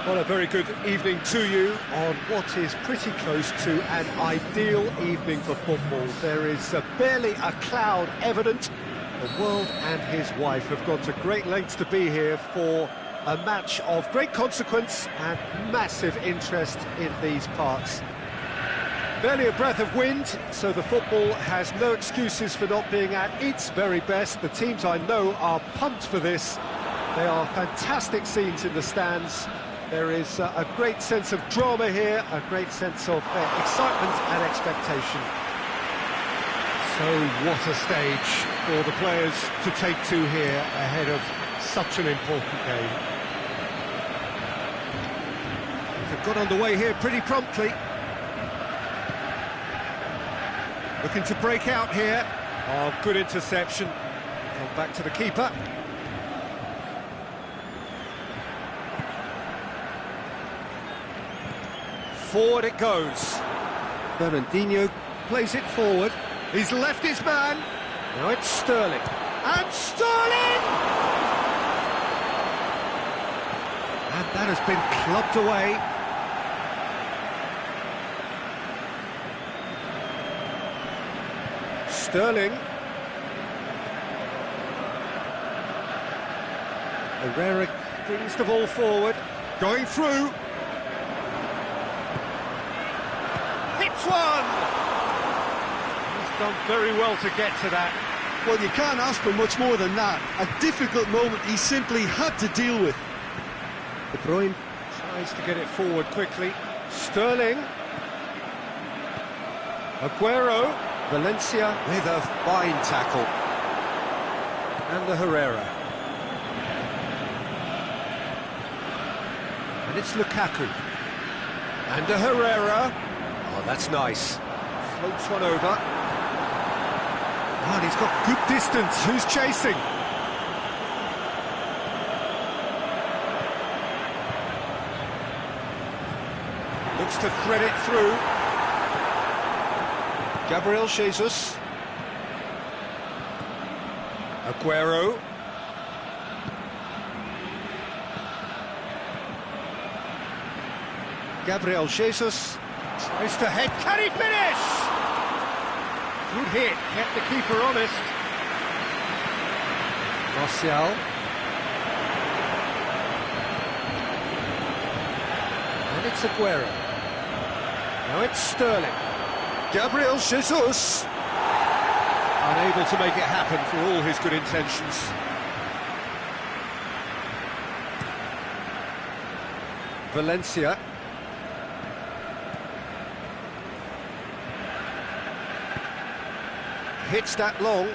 Well, a very good evening to you on what is pretty close to an ideal evening for football. There is barely a cloud evident. The world and his wife have gone to great lengths to be here for a match of great consequence and massive interest in these parts. Barely a breath of wind, so the football has no excuses for not being at its very best. The teams I know are pumped for this. They are fantastic scenes in the stands. There is a great sense of drama here, a great sense of excitement and expectation. So what a stage for the players to take to here ahead of such an important game. They've got underway here pretty promptly. Looking to break out here. Oh, good interception. Come back to the keeper. Forward it goes. Fernandinho plays it forward. He's left his man. Now it's Sterling. And Sterling! And that has been clubbed away. Sterling. Herrera brings the ball forward. Going through. Hits one! He's done very well to get to that. Well, you can't ask for much more than that. A difficult moment he simply had to deal with. De Bruyne tries to get it forward quickly. Sterling. Aguero. Valencia with a fine tackle. And the Herrera. And it's Lukaku. And the Herrera. Oh, that's nice. Floats one over. Oh, and he's got good distance. Who's chasing? Looks to thread it through. Gabriel Jesus. Aguero. Gabriel Jesus tries to head. Can he finish? Good hit, kept the keeper honest. Martial. And it's Aguero. Now it's Sterling. Gabriel Jesus, unable to make it happen for all his good intentions. Valencia. Hits that long.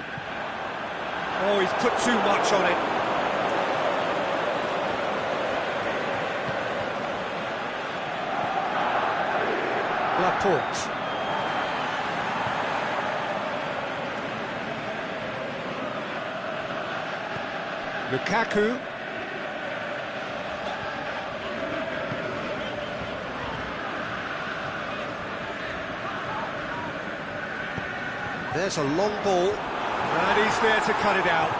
Oh, he's put too much on it. Laporte. Lukaku. There's a long ball, and he's there to cut it out.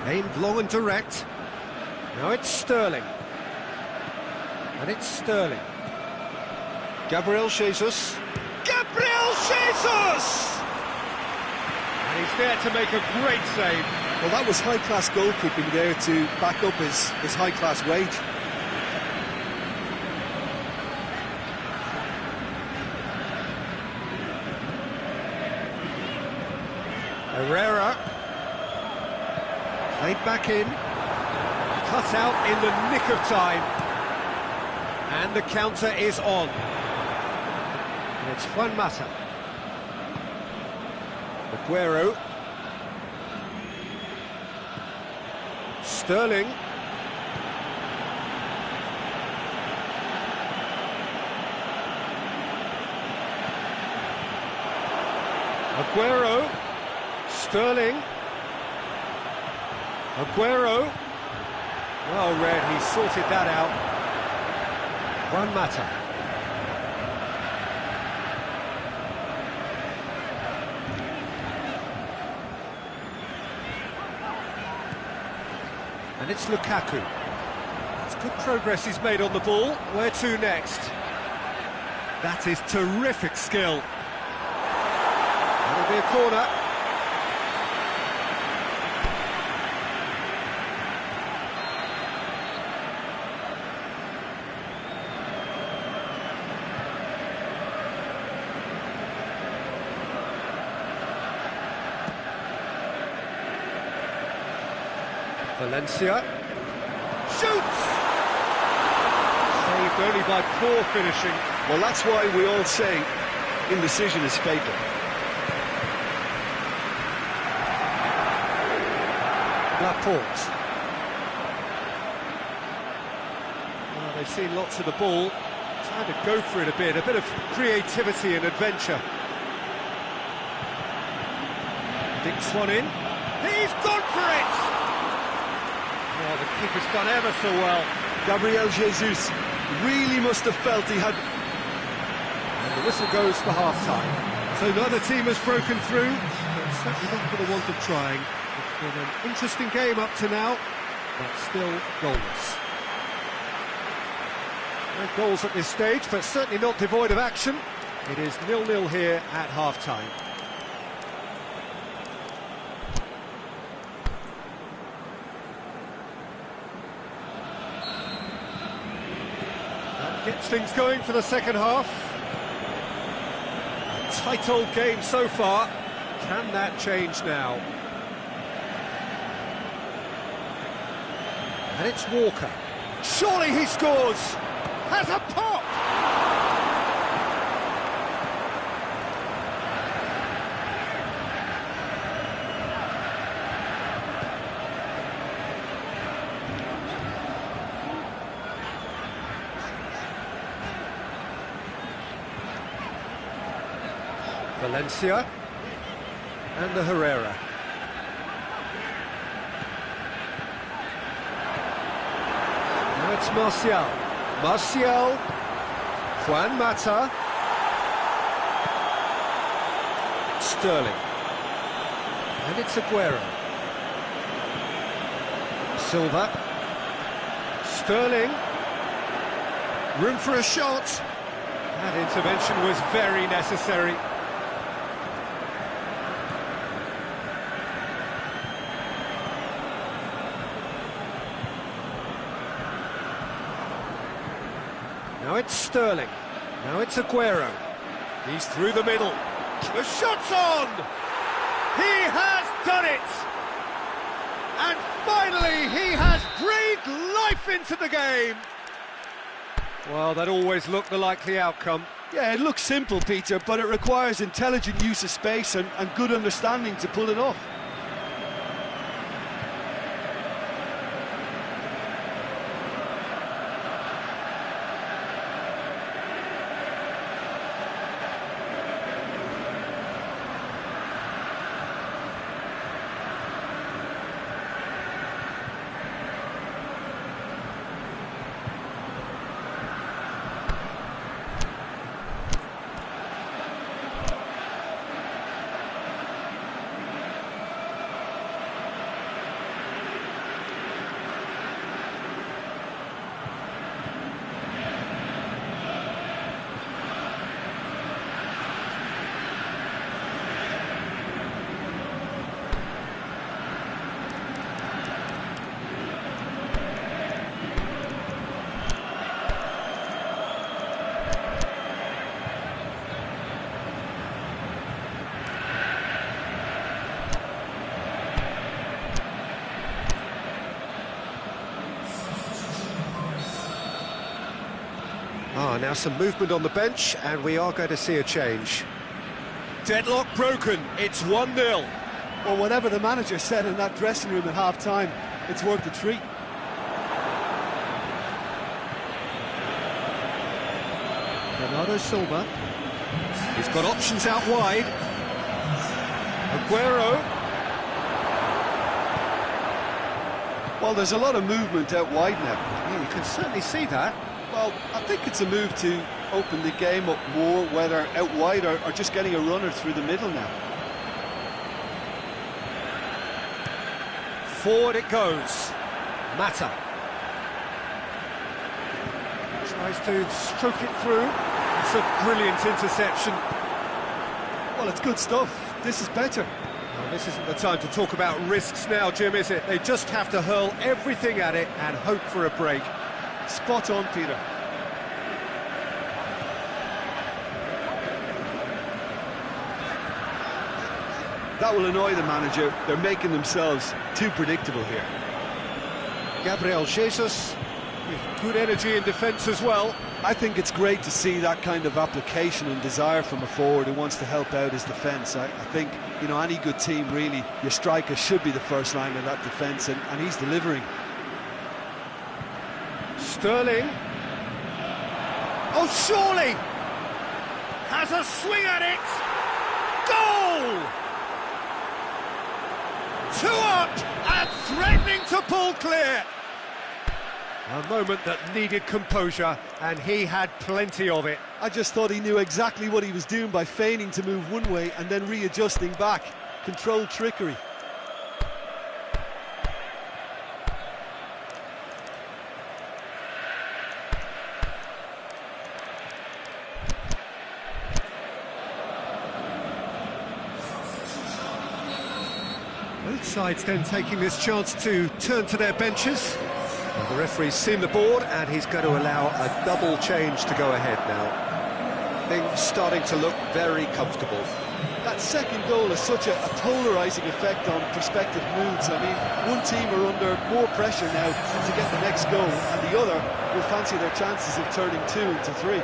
Aimed long and direct. Now it's Sterling. And it's Sterling. Gabriel Jesus. Gabriel Jesus! And he's there to make a great save. Well, that was high-class goalkeeping there to back up his high-class wage. Herrera. Played back in. Cut out in the nick of time. And the counter is on. And it's Juan Mata. Aguero. Sterling. Aguero. Sterling. Aguero. Well read, he sorted that out. Juan Mata. And it's Lukaku. Good progress he's made on the ball. Where to next? That is terrific skill. That'll be a corner. Valencia. Shoots! Saved only by poor finishing. Well, that's why we all say indecision is fatal. Laporte. Well, they've seen lots of the ball. Trying to go for it a bit of creativity and adventure. Dinks one in. He's gone for it! Oh, the keeper's done ever so well. Gabriel Jesus really must have felt he had... And the whistle goes for half-time. So neither team has broken through, but certainly not for the want of trying. It's been an interesting game up to now, but still goalless. No goals at this stage, but certainly not devoid of action. It is 0-0 here at half-time. Gets things going for the second half. A tight old game so far. Can that change now? And it's Walker. Surely he scores! Has a pop! Valencia and the Herrera. Now it's Martial. Martial, Juan Mata, Sterling, and it's Aguero. Silva, Sterling, room for a shot. That intervention was very necessary. Now it's Sterling. Now it's Aguero. He's through the middle. The shot's on! He has done it! And finally, he has breathed life into the game! Well, that always looked the likely outcome. Yeah, it looks simple, Peter, but it requires intelligent use of space and good understanding to pull it off. Now some movement on the bench, and we are going to see a change. Deadlock broken, it's 1-0. Well, whatever the manager said in that dressing room at half-time, it's worth the treat. Bernardo Silva. He's got options out wide. Aguero. Well, there's a lot of movement out wide now. Yeah, you can certainly see that. Well, I think it's a move to open the game up more, whether out wide or just getting a runner through the middle now. Forward it goes. Mata. Tries to stroke it through. It's a brilliant interception. Well, it's good stuff. This is better. Well, this isn't the time to talk about risks now, Jim, is it? They just have to hurl everything at it and hope for a break. Spot on, Peter. That will annoy the manager. They're making themselves too predictable here. Gabriel Jesus with good energy in defence as well. I think it's great to see that kind of application and desire from a forward who wants to help out his defence. I think, you know, any good team, really, your striker should be the first line of that defence, and he's delivering. Sterling. Oh, surely! Has a swing at it! Goal! 2 up and threatening to pull clear. A moment that needed composure, and he had plenty of it. I just thought he knew exactly what he was doing by feigning to move one way and then readjusting back. Controlled trickery. Both sides then taking this chance to turn to their benches. Well, the referee's seen the board and he's going to allow a double change to go ahead now. Things starting to look very comfortable. That second goal has such a polarising effect on prospective moods. I mean, one team are under more pressure now to get the next goal, and the other will fancy their chances of turning 2 into 3.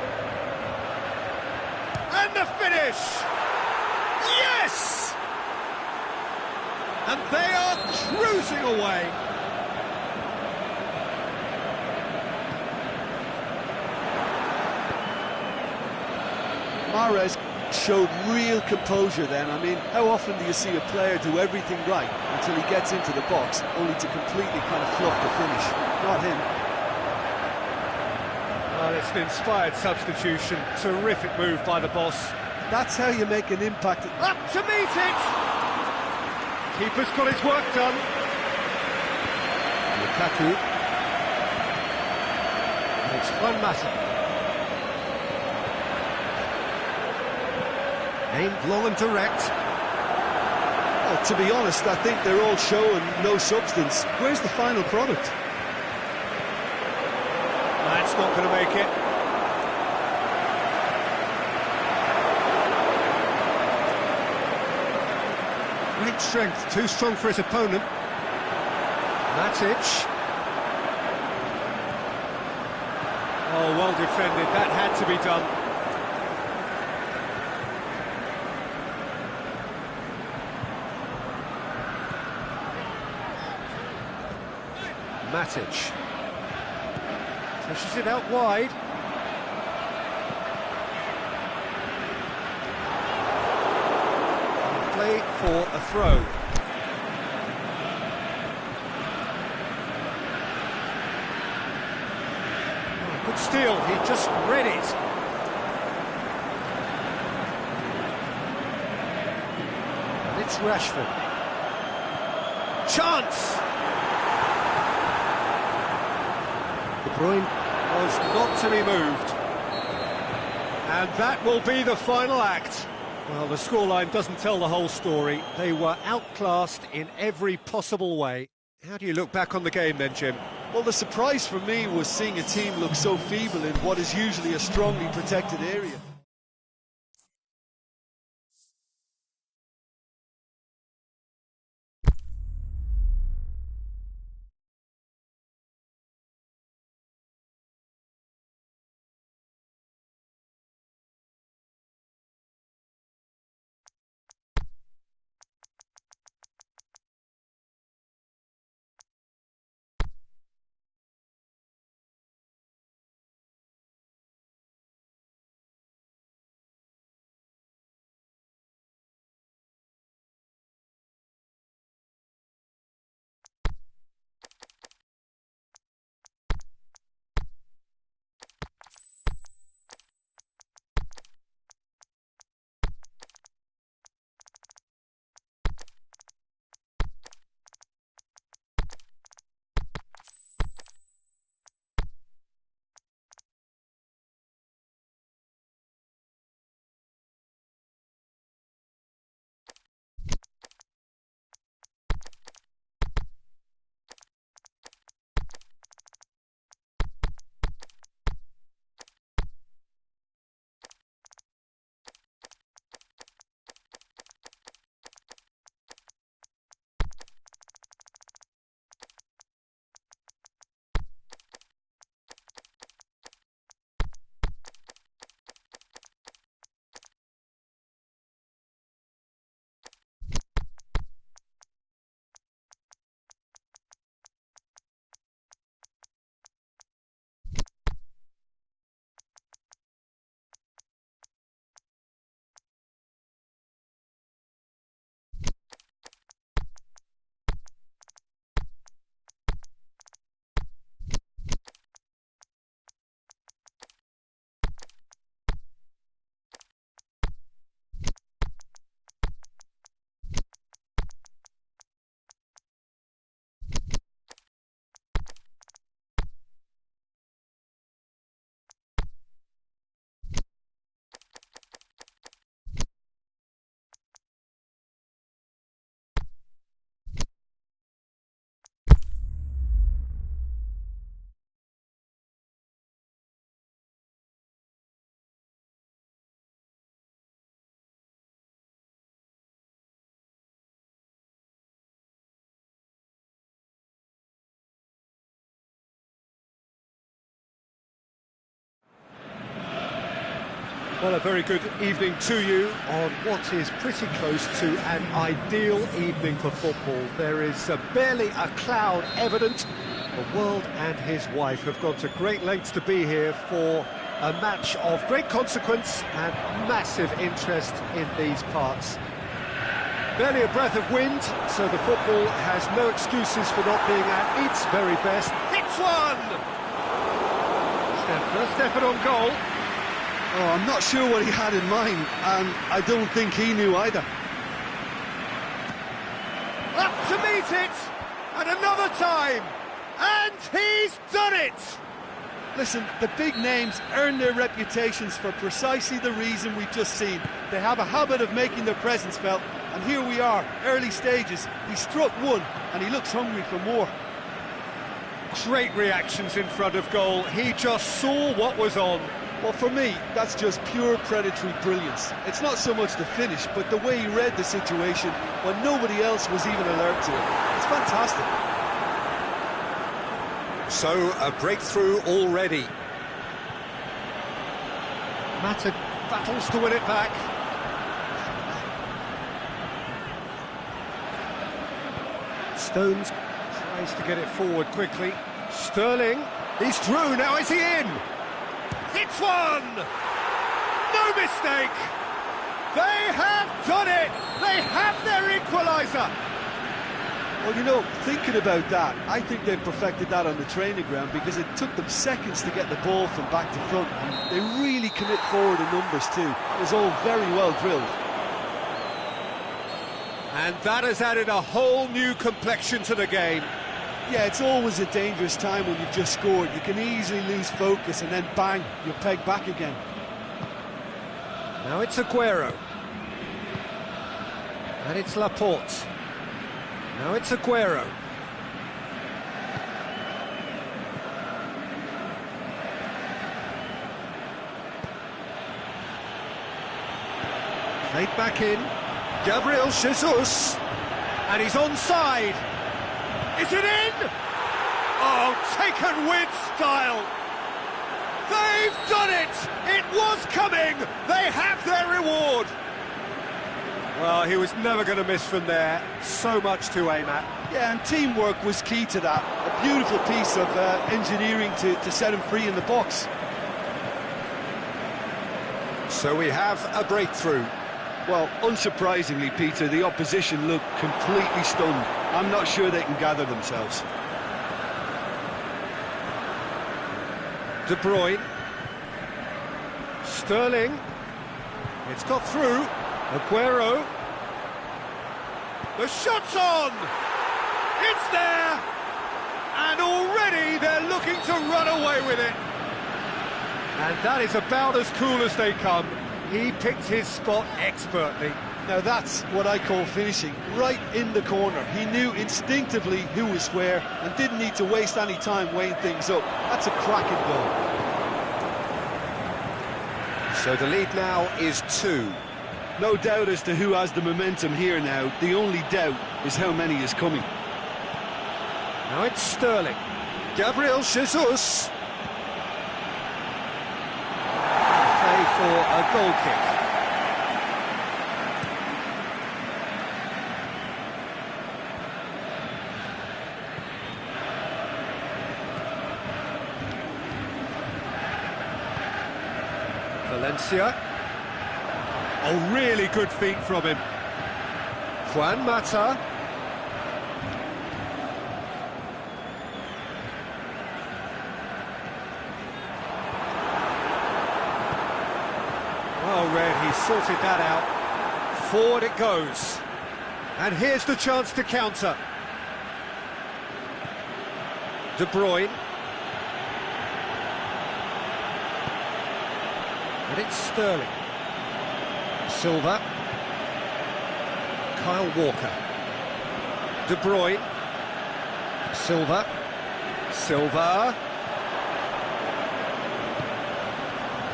And the finish! Yes! And they are cruising away. Mahrez showed real composure then. I mean, how often do you see a player do everything right until he gets into the box, only to completely kind of fluff the finish? Not him. Well, it's an inspired substitution. Terrific move by the boss. That's how you make an impact. Up to meet it! Keeper's got his work done. Lukaku. It's Juan Mata. Aimed long and direct. Well, to be honest, I think they're all show and no substance. Where's the final product? That's not going to make it. Great strength, too strong for his opponent. Matic. Oh, well defended, that had to be done. Matic. Pushes it out wide. Play for a throw. Oh, good steal, he just read it. And it's Rashford. Chance! De Bruyne was not to be moved. And that will be the final act. Well, the scoreline doesn't tell the whole story. They were outclassed in every possible way. How do you look back on the game then, Jim? Well, the surprise for me was seeing a team look so feeble in what is usually a strongly protected area. Well, a very good evening to you on what is pretty close to an ideal evening for football. There is barely a cloud evident. The world and his wife have gone to great lengths to be here for a match of great consequence and massive interest in these parts. Barely a breath of wind, so the football has no excuses for not being at its very best. Hits one! First effort on goal. Oh, I'm not sure what he had in mind, and I don't think he knew either. Up to meet it, and another time, and he's done it! Listen, the big names earn their reputations for precisely the reason we've just seen. They have a habit of making their presence felt, and here we are, early stages. He struck one, and he looks hungry for more. Great reactions in front of goal. He just saw what was on. Well, for me, that's just pure predatory brilliance. It's not so much the finish, but the way he read the situation when nobody else was even alert to it. It's fantastic. So, a breakthrough already. Mata battles to win it back. Stones tries to get it forward quickly. Sterling, he's through, now is he in? Hits one! No mistake! They have done it! They have their equaliser! Well, you know, thinking about that, I think they've perfected that on the training ground because it took them seconds to get the ball from back to front, and they really commit forward in numbers too. It was all very well drilled. And that has added a whole new complexion to the game. Yeah, it's always a dangerous time when you've just scored. You can easily lose focus and then bang, you're pegged back again. Now it's Aguero. And it's Laporte. Now it's Aguero. Played back in. Gabriel Jesus. And he's onside. Is it in? Oh, taken with style. They've done it! It was coming! They have their reward! Well, he was never going to miss from there. So much to aim at. Yeah, and teamwork was key to that. A beautiful piece of engineering to set him free in the box. So we have a breakthrough. Well, unsurprisingly, Peter, the opposition look completely stunned. I'm not sure they can gather themselves. De Bruyne. Sterling. It's got through. Aguero. The shot's on! It's there! And already they're looking to run away with it. And that is about as cool as they come. He picked his spot expertly. Now that's what I call finishing, right in the corner. He knew instinctively who was where and didn't need to waste any time weighing things up. That's a cracking goal. So the lead now is 2. No doubt as to who has the momentum here now. The only doubt is how many is coming. Now it's Sterling. Gabriel Jesus. Play for a goal kick. Valencia. Oh, really good feet from him. Juan Mata. Well read, he sorted that out. Forward it goes. And here's the chance to counter. De Bruyne. And it's Sterling. Silva. Kyle Walker. De Bruyne. Silva. Silva.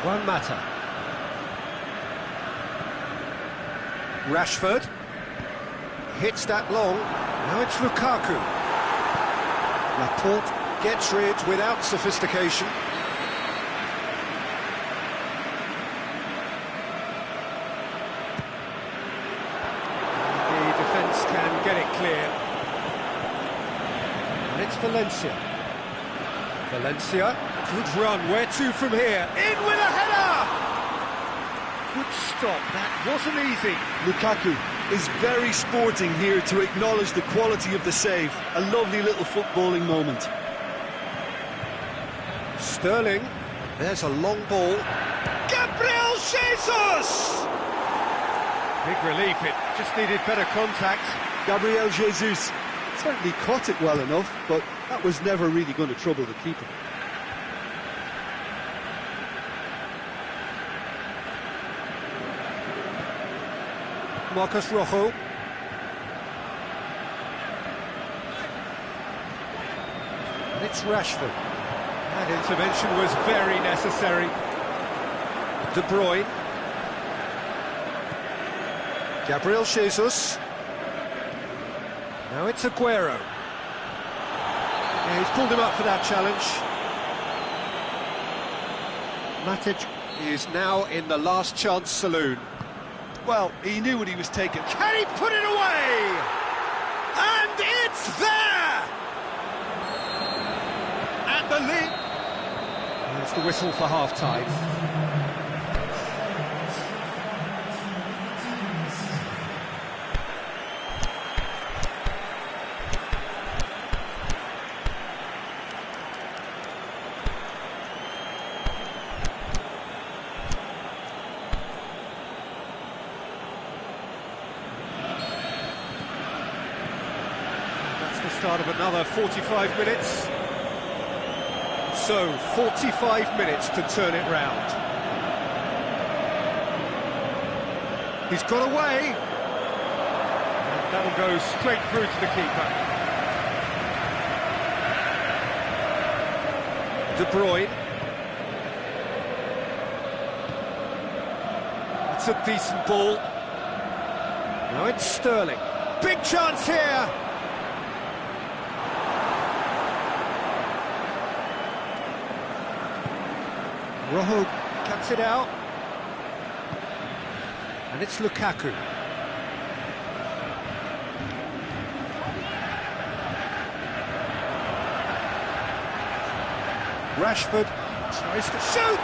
Juan Mata. Rashford. Hits that long. Now it's Lukaku. Laporte gets rid without sophistication. it's Valencia. Valencia, good run, where to from here? In with a header! Good stop, that wasn't easy. Lukaku is very sporting here to acknowledge the quality of the save. A lovely little footballing moment. Sterling, there's a long ball. Gabriel Jesus! Big relief, it just needed better contact. Gabriel Jesus certainly caught it well enough, but that was never really going to trouble the keeper. Marcus Rojo. And it's Rashford. That intervention was very necessary. De Bruyne. Gabriel Jesus. Now it's Aguero. Yeah, he's pulled him up for that challenge. Matic is now in the last chance saloon. Well, he knew what he was taking. Can he put it away? And it's there! And the lead. There's the whistle for half-time. Start of another 45 minutes. So, 45 minutes to turn it round. He's got away. And that'll go straight through to the keeper. De Bruyne. That's a decent ball. Now it's Sterling. Big chance here. Rojo cuts it out, and it's Lukaku. Rashford tries to shoot!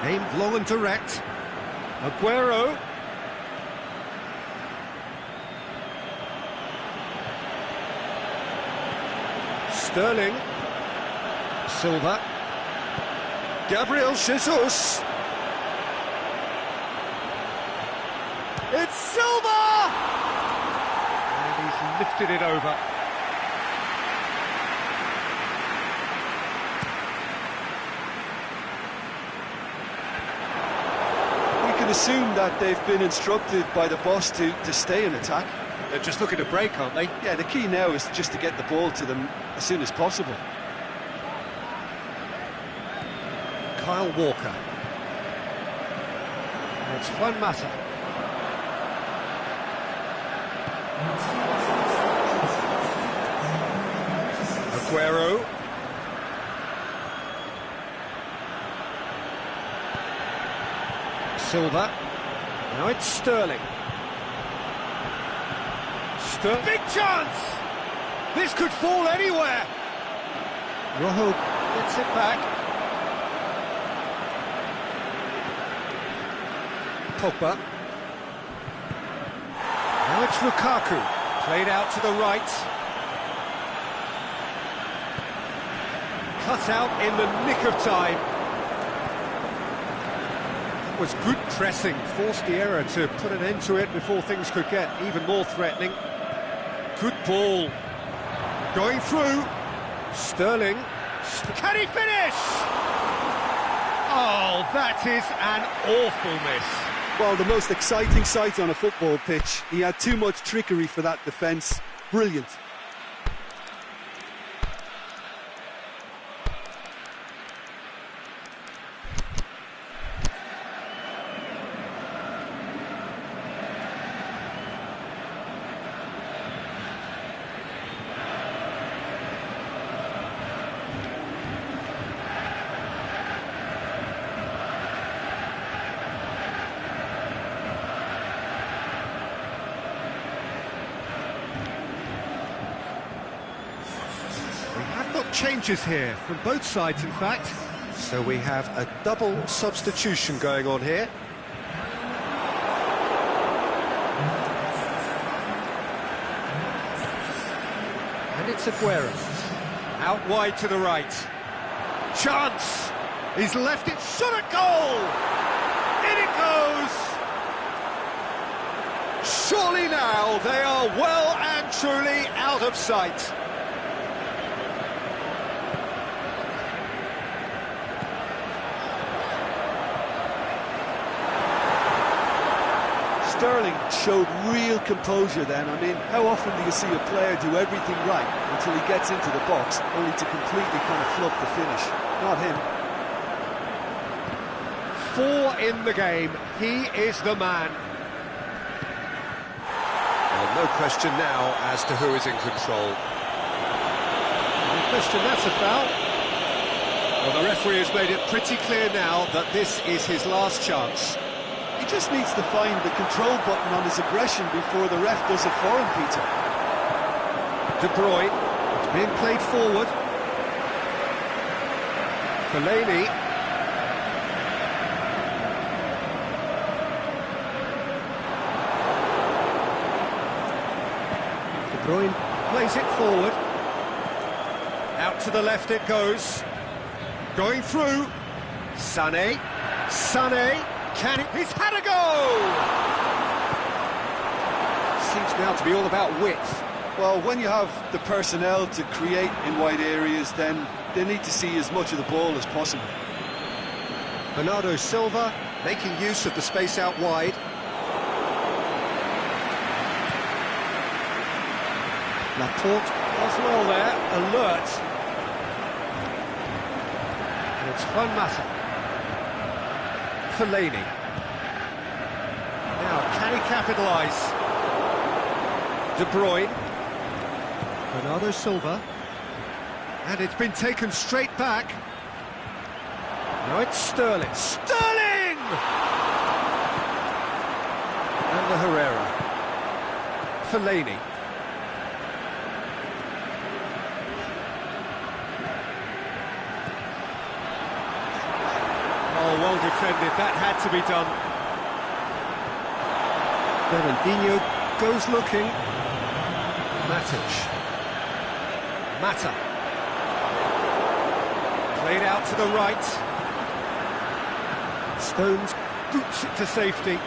Aimed long and direct. Aguero. Sterling. Silva. Gabriel Jesus. It's Silva! And he's lifted it over. Assume that they've been instructed by the boss to stay in attack. They're just looking to break, aren't they? Yeah, the key now is just to get the ball to them as soon as possible. Kyle Walker. And it's Juan Mata. Aguero. Silva. Now it's Sterling. Big chance! This could fall anywhere. Rojo gets it back. Pogba. Now it's Lukaku. Played out to the right. Cut out in the nick of time. Was good pressing, forced the error to put an end to it before things could get even more threatening. Good ball. Going through. Sterling. Can he finish? Oh, that is an awful miss. Well, the most exciting sight on a football pitch. He had too much trickery for that defence. Brilliant. changes here from both sides, in fact. So we have a double substitution going on here. And it's Aguero. Out wide to the right. Chance! He's left it, shot at goal! In it goes! Surely now they are well and truly out of sight. Sterling showed real composure then. I mean, how often do you see a player do everything right until he gets into the box, only to completely kind of fluff the finish? Not him. 4 in the game, he is the man. Well, no question now as to who is in control. No question, that's a foul. Well, the referee has made it pretty clear now that this is his last chance. He just needs to find the control button on his aggression before the ref does it for him, Peter. De Bruyne, it's being played forward. Fellaini. De Bruyne plays it forward. Out to the left it goes. Going through. Sané. Can he? He's had a go! Seems now to be all about width. Well, when you have the personnel to create in wide areas, then they need to see as much of the ball as possible. Bernardo Silva making use of the space out wide. Laporte as well there, alert. And it's Juan Mata. Fellaini. Now, can he capitalise? De Bruyne. Bernardo Silva. And it's been taken straight back. Now it's Sterling. Sterling! And the Herrera. Fellaini. Oh, well defended, that had to be done. Fernandinho goes looking. Matic. Mata. Played out to the right. Stones boots it to safety.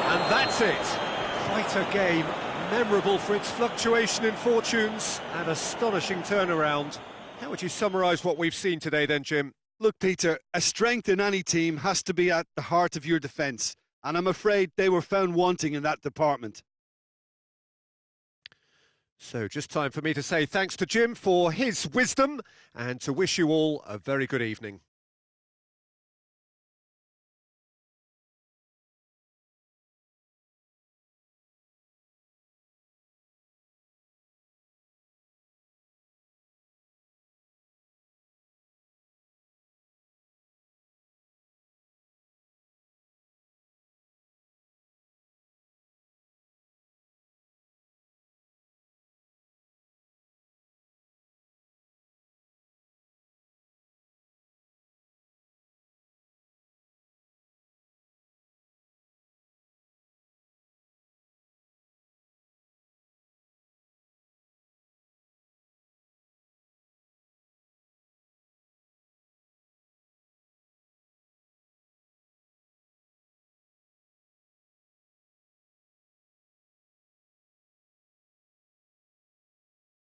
And that's it. Quite a game. Memorable for its fluctuation in fortunes and astonishing turnaround. How would you summarise what we've seen today then, Jim? Look, Peter, a strength in any team has to be at the heart of your defence, and I'm afraid they were found wanting in that department. So just time for me to say thanks to Jim for his wisdom and to wish you all a very good evening.